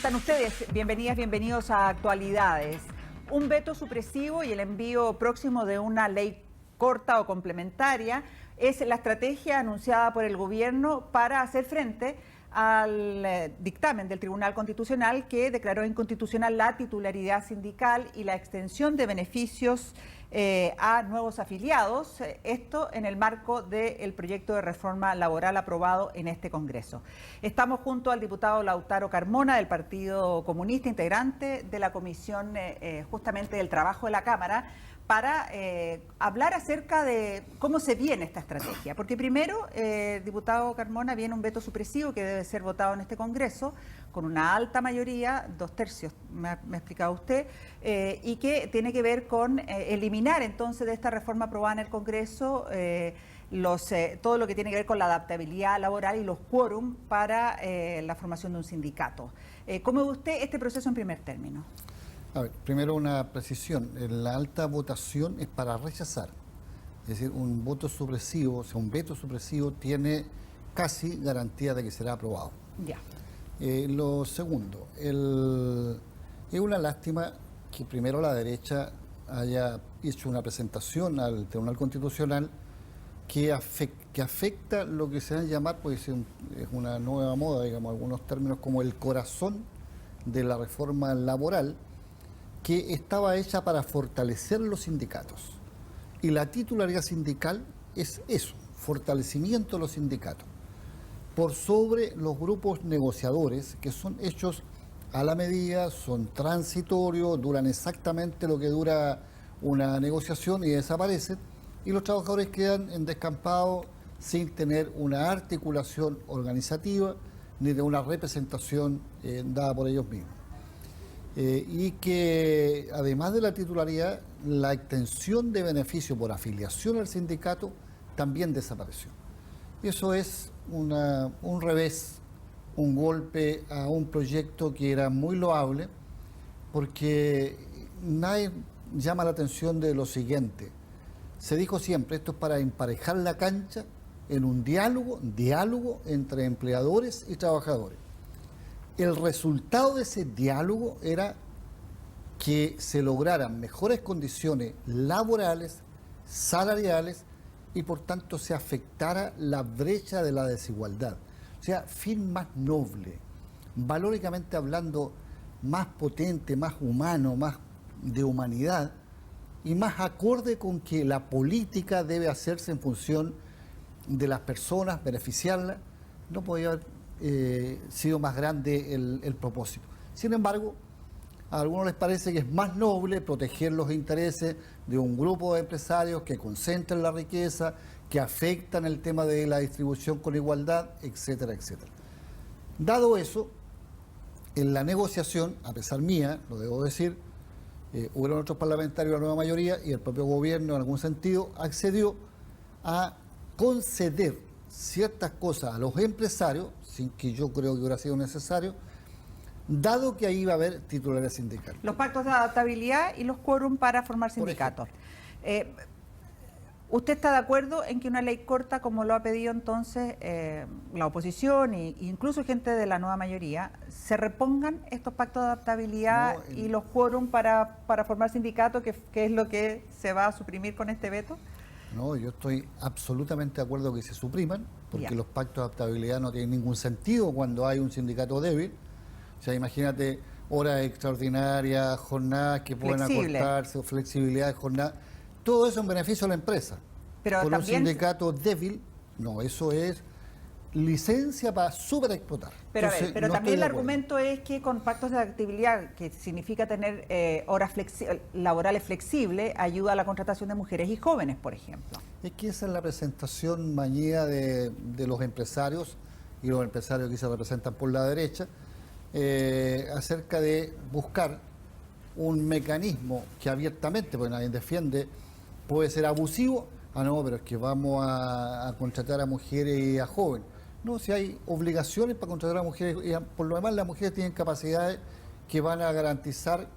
están ustedes? Bienvenidas, bienvenidos a Actualidades. Un veto supresivo y el envío próximo de una ley corta o complementaria es la estrategia anunciada por el gobierno para hacer frente al dictamen del Tribunal Constitucional que declaró inconstitucional la titularidad sindical y la extensión de beneficios a nuevos afiliados, esto en el marco del proyecto de reforma laboral aprobado en este Congreso. Estamos junto al diputado Lautaro Carmona del Partido Comunista, integrante de la Comisión justamente del Trabajo de la Cámara, para hablar acerca de cómo se viene esta estrategia. Porque primero, diputado Carmona, viene un veto supresivo que debe ser votado en este Congreso con una alta mayoría, 2/3, me ha explicado usted, y que tiene que ver con eliminar entonces de esta reforma aprobada en el Congreso todo lo que tiene que ver con la adaptabilidad laboral y los quórum para la formación de un sindicato. ¿Cómo ve usted este proceso en primer término? A ver, primero una precisión. La alta votación es para rechazar. Es decir, un voto supresivo, o sea, un veto supresivo tiene casi garantía de que será aprobado. Ya. Lo segundo, es una lástima que primero la derecha haya hecho una presentación al Tribunal Constitucional que afecta lo que se va a llamar, pues es una nueva moda, digamos, algunos términos como el corazón de la reforma laboral, que estaba hecha para fortalecer los sindicatos. Y la titularidad sindical es eso, fortalecimiento de los sindicatos, por sobre los grupos negociadores, que son hechos a la medida, son transitorios, duran exactamente lo que dura una negociación y desaparecen, y los trabajadores quedan en descampado sin tener una articulación organizativa ni de una representación dada por ellos mismos. Y que además de la titularidad, la extensión de beneficio por afiliación al sindicato también desapareció. Eso es un revés, un golpe a un proyecto que era muy loable, porque nadie llama la atención de lo siguiente. Se dijo siempre, esto es para emparejar la cancha en un diálogo entre empleadores y trabajadores. El resultado de ese diálogo era que se lograran mejores condiciones laborales, salariales, y por tanto se afectara la brecha de la desigualdad. O sea, fin más noble, valóricamente hablando, más potente, más humano, más de humanidad, y más acorde con que la política debe hacerse en función de las personas, beneficiarlas. No podía haber sido más grande el propósito. Sin embargo, a algunos les parece que es más noble proteger los intereses de un grupo de empresarios que concentran la riqueza, que afectan el tema de la distribución con igualdad, etcétera, etcétera. Dado eso, en la negociación, a pesar mía, lo debo decir, hubo otros parlamentarios de la nueva mayoría y el propio gobierno en algún sentido accedió a conceder ciertas cosas a los empresarios, sin que yo creo que hubiera sido necesario, dado que ahí iba a haber titularidad sindical. Los pactos de adaptabilidad y los quórum para formar sindicatos. ¿Usted está de acuerdo en que una ley corta, como lo ha pedido entonces la oposición e incluso gente de la nueva mayoría, se repongan estos pactos de adaptabilidad y los quórum para formar sindicatos, que es lo que se va a suprimir con este veto? No, yo estoy absolutamente de acuerdo que se supriman, porque los pactos de adaptabilidad no tienen ningún sentido cuando hay un sindicato débil. O sea, imagínate horas extraordinarias, jornadas que pueden acortarse, flexibilidad de jornada. Todo eso en beneficio de la empresa. Pero con también... un sindicato débil, no, eso es licencia para superexplotar. Pero, entonces, pero no también el argumento es que con pactos de adaptabilidad, que significa tener horas laborales flexibles, ayuda a la contratación de mujeres y jóvenes, por ejemplo. Es que esa es la presentación mañana de los empresarios, y los empresarios que se representan por la derecha, acerca de buscar un mecanismo que abiertamente, porque nadie defiende, puede ser abusivo. Ah, no, pero es que vamos a contratar a mujeres y a jóvenes. No, si hay obligaciones para contratar a mujeres, y por lo demás las mujeres tienen capacidades que van a garantizar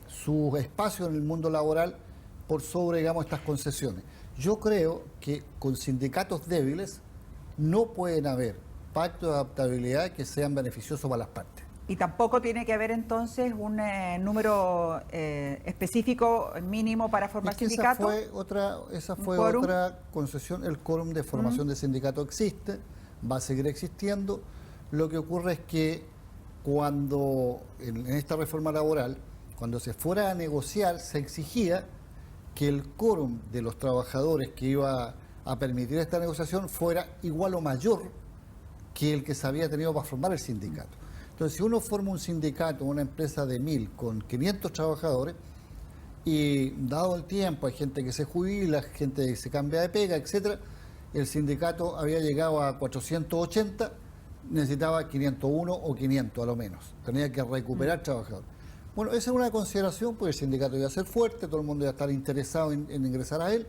su espacio en el mundo laboral por sobre, digamos, estas concesiones. Yo creo que con sindicatos débiles no pueden haber pactos de adaptabilidad que sean beneficiosos para las partes. Y tampoco tiene que haber entonces un número específico mínimo para formar sindicato. Esa fue otra concesión. El quórum de formación de sindicato existe, va a seguir existiendo. Lo que ocurre es que cuando en esta reforma laboral, cuando se fuera a negociar, se exigía que el quórum de los trabajadores que iba a permitir esta negociación fuera igual o mayor que el que se había tenido para formar el sindicato. Entonces, si uno forma un sindicato, una empresa de 1000 con 500 trabajadores, y dado el tiempo, hay gente que se jubila, gente que se cambia de pega, etcétera, el sindicato había llegado a 480, necesitaba 501 o 500 a lo menos. Tenía que recuperar trabajadores. Bueno, esa es una consideración, porque el sindicato iba a ser fuerte, todo el mundo iba a estar interesado en ingresar a él,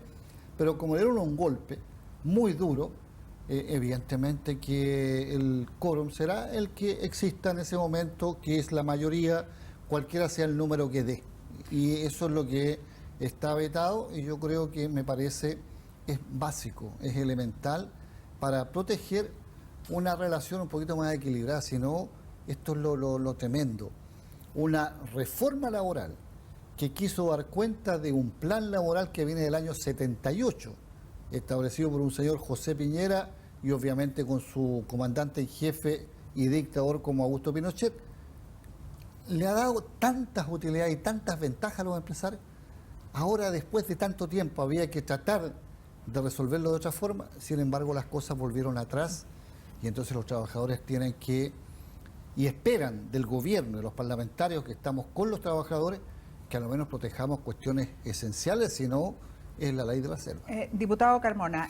pero como le dieron un golpe muy duro, evidentemente que el quórum será el que exista en ese momento, que es la mayoría, cualquiera sea el número que dé. Y eso es lo que está vetado, y yo creo que me parece es básico, es elemental para proteger una relación un poquito más equilibrada. Si no, esto es lo tremendo. Una reforma laboral que quiso dar cuenta de un plan laboral que viene del año 78, establecido por un señor José Piñera, y obviamente con su comandante en jefe y dictador como Augusto Pinochet, le ha dado tantas utilidades y tantas ventajas a los empresarios. Ahora, después de tanto tiempo, había que tratar de resolverlo de otra forma. Sin embargo, las cosas volvieron atrás, y entonces los trabajadores tienen que, y esperan del gobierno, de los parlamentarios que estamos con los trabajadores, que a lo menos protejamos cuestiones esenciales, si no, es la ley de la selva. Diputado Carmona,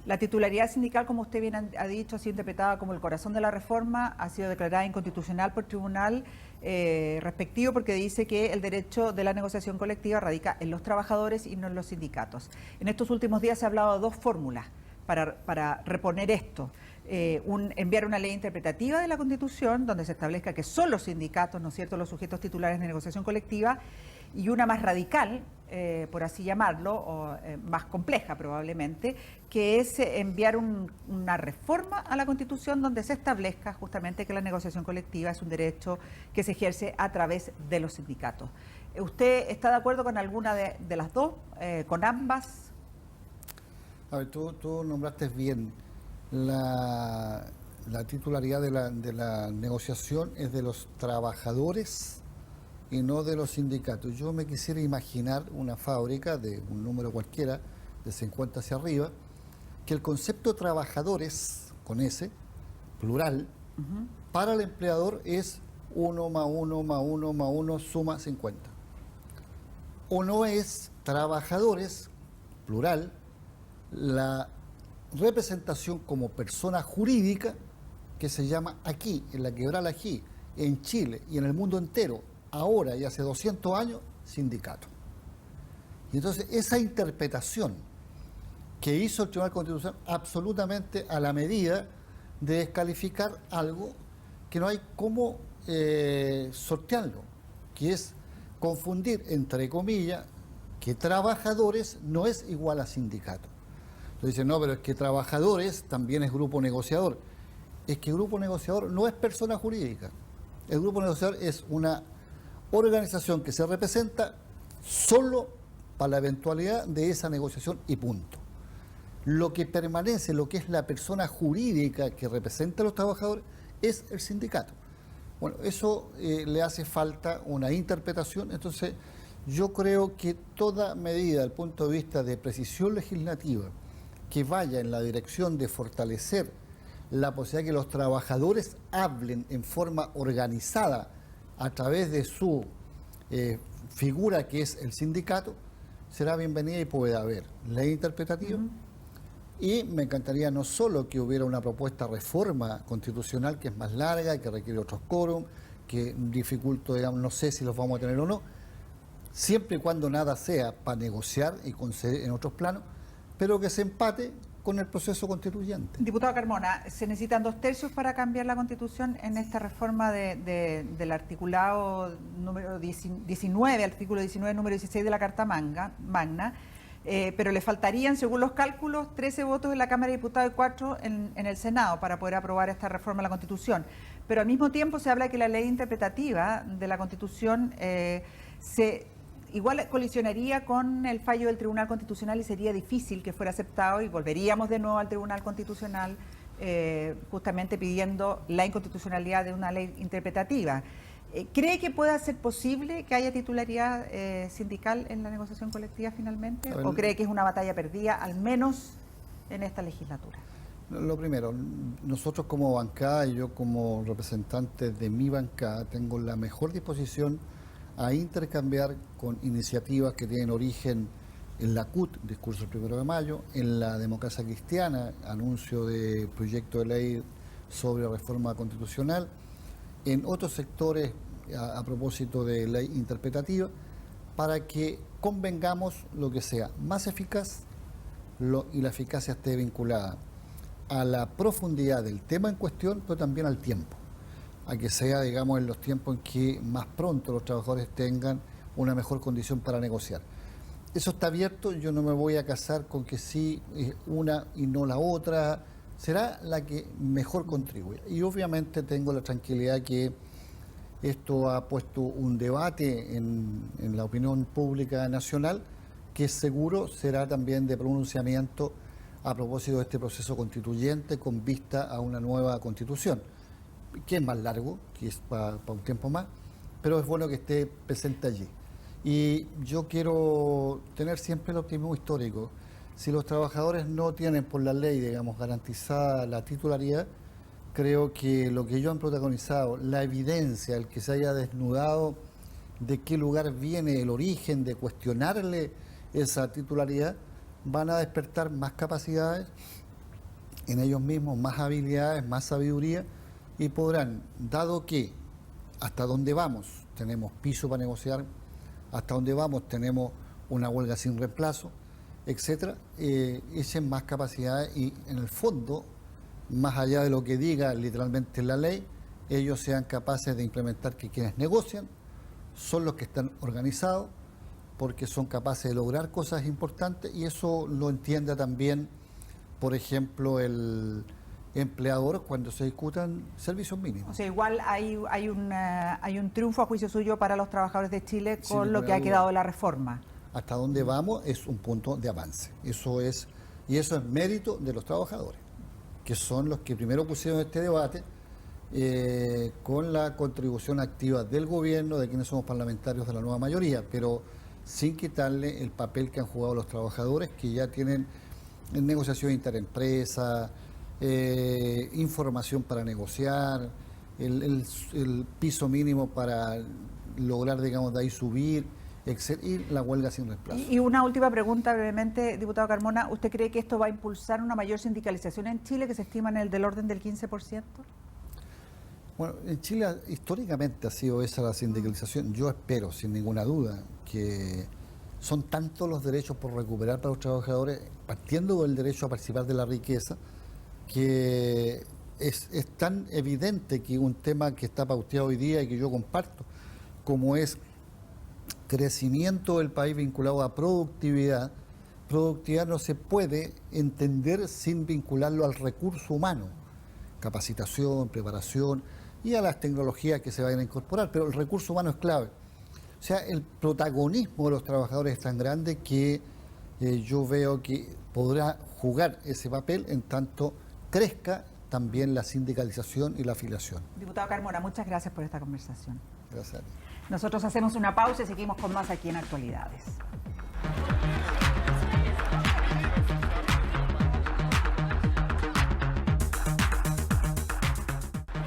la titularidad sindical, como usted bien ha dicho, ha sido interpretada como el corazón de la reforma, ha sido declarada inconstitucional por tribunal respectivo, porque dice que el derecho de la negociación colectiva radica en los trabajadores y no en los sindicatos. En estos últimos días se ha hablado de dos fórmulas para reponer esto. Enviar una ley interpretativa de la Constitución donde se establezca que son los sindicatos, ¿no es cierto?, los sujetos titulares de negociación colectiva, y una más radical, por así llamarlo, o más compleja probablemente, que es enviar una reforma a la Constitución donde se establezca justamente que la negociación colectiva es un derecho que se ejerce a través de los sindicatos. ¿Usted está de acuerdo con alguna de las dos, con ambas? A ver, tú nombraste bien. La titularidad de la negociación es de los trabajadores y no de los sindicatos. Yo me quisiera imaginar una fábrica de un número cualquiera, de 50 hacia arriba, que el concepto trabajadores, con ese, plural, para el empleador es 1 más 1 más 1 más 1 suma 50. O no es trabajadores, plural, la representación como persona jurídica que se llama aquí, en la Quebrada Ají, en Chile y en el mundo entero, ahora y hace 200 años, sindicato. Y entonces esa interpretación que hizo el Tribunal Constitucional absolutamente a la medida de descalificar algo que no hay cómo sortearlo, que es confundir, entre comillas, que trabajadores no es igual a sindicato. Entonces dicen, no, pero es que trabajadores también es grupo negociador. Es que grupo negociador no es persona jurídica. El grupo negociador es una organización que se representa solo para la eventualidad de esa negociación y punto. Lo que permanece, lo que es la persona jurídica que representa a los trabajadores, es el sindicato. Bueno, eso le hace falta una interpretación. Entonces, yo creo que toda medida, desde el punto de vista de precisión legislativa, que vaya en la dirección de fortalecer la posibilidad de que los trabajadores hablen en forma organizada a través de su figura, que es el sindicato, será bienvenida y puede haber ley interpretativa. Y me encantaría no solo que hubiera una propuesta de reforma constitucional que es más larga, que requiere otros quórum, que dificulta, digamos, no sé si los vamos a tener o no, siempre y cuando nada sea para negociar y conceder en otros planos, pero que se empate con el proceso constituyente. Diputado Carmona, ¿se necesitan 2/3 para cambiar la Constitución en esta reforma del articulado número 19, artículo 19, número 16 de la Carta Magna? Pero le faltarían, según los cálculos, 13 votos en la Cámara de Diputados y 4 en el Senado para poder aprobar esta reforma a la Constitución. pero al mismo tiempo se habla que la ley interpretativa de la Constitución igual colisionaría con el fallo del Tribunal Constitucional y sería difícil que fuera aceptado y volveríamos de nuevo al Tribunal Constitucional justamente pidiendo la inconstitucionalidad de una ley interpretativa. ¿Cree que pueda ser posible que haya titularidad sindical en la negociación colectiva finalmente? ¿O cree que es una batalla perdida, al menos en esta legislatura? Lo primero, nosotros como bancada y yo como representante de mi bancada tengo la mejor disposición a intercambiar con iniciativas que tienen origen en la CUT, discurso del 1 de mayo, en la Democracia Cristiana, anuncio de proyecto de ley sobre reforma constitucional, en otros sectores a propósito de ley interpretativa, para que convengamos lo que sea más eficaz y la eficacia esté vinculada a la profundidad del tema en cuestión, pero también al tiempo, a que sea, digamos, en los tiempos en que más pronto los trabajadores tengan una mejor condición para negociar. Eso está abierto, yo no me voy a casar con que sí una y no la otra, será la que mejor contribuya. Y obviamente tengo la tranquilidad que esto ha puesto un debate en la opinión pública nacional, que seguro será también de pronunciamiento a propósito de este proceso constituyente con vista a una nueva constitución, que es más largo, que es para un tiempo más, pero es bueno que esté presente allí. Y yo quiero tener siempre el optimismo histórico. Si los trabajadores no tienen por la ley, digamos, garantizada la titularidad, creo que lo que ellos han protagonizado, la evidencia, el que se haya desnudado de qué lugar viene el origen de cuestionarle esa titularidad, van a despertar más capacidades en ellos mismos, más habilidades, más sabiduría, y podrán, dado que hasta donde vamos tenemos piso para negociar, hasta donde vamos tenemos una huelga sin reemplazo, etcétera, echen más capacidades y en el fondo, más allá de lo que diga literalmente la ley, ellos sean capaces de implementar que quienes negocian son los que están organizados, porque son capaces de lograr cosas importantes, y eso lo entienda también, por ejemplo, el empleador cuando se discutan servicios mínimos. O sea, igual hay un triunfo a juicio suyo para los trabajadores de Chile con lo que ha quedado de la reforma. Hasta donde vamos es un punto de avance. Eso es mérito de los trabajadores, que son los que primero pusieron este debate con la contribución activa del gobierno, de quienes somos parlamentarios de la nueva mayoría, pero sin quitarle el papel que han jugado los trabajadores, que ya tienen negociación interempresa, información para negociar, el piso mínimo para lograr, digamos, de ahí subir, y la huelga sin reemplazo. Y una última pregunta brevemente, diputado Carmona, ¿usted cree que esto va a impulsar una mayor sindicalización en Chile, que se estima en el del orden del 15%? Bueno, en Chile históricamente ha sido esa la sindicalización. Yo espero, sin ninguna duda, que son tantos los derechos por recuperar para los trabajadores, partiendo del derecho a participar de la riqueza, que es tan evidente que un tema que está pauteado hoy día y que yo comparto, como es crecimiento del país vinculado a productividad no se puede entender sin vincularlo al recurso humano, capacitación, preparación y a las tecnologías que se vayan a incorporar, pero el recurso humano es clave. O sea, el protagonismo de los trabajadores es tan grande que yo veo que podrá jugar ese papel en tanto crezca también la sindicalización y la afiliación. Diputado Carmona, muchas gracias por esta conversación. Gracias. Nosotros hacemos una pausa y seguimos con más aquí en Actualidades.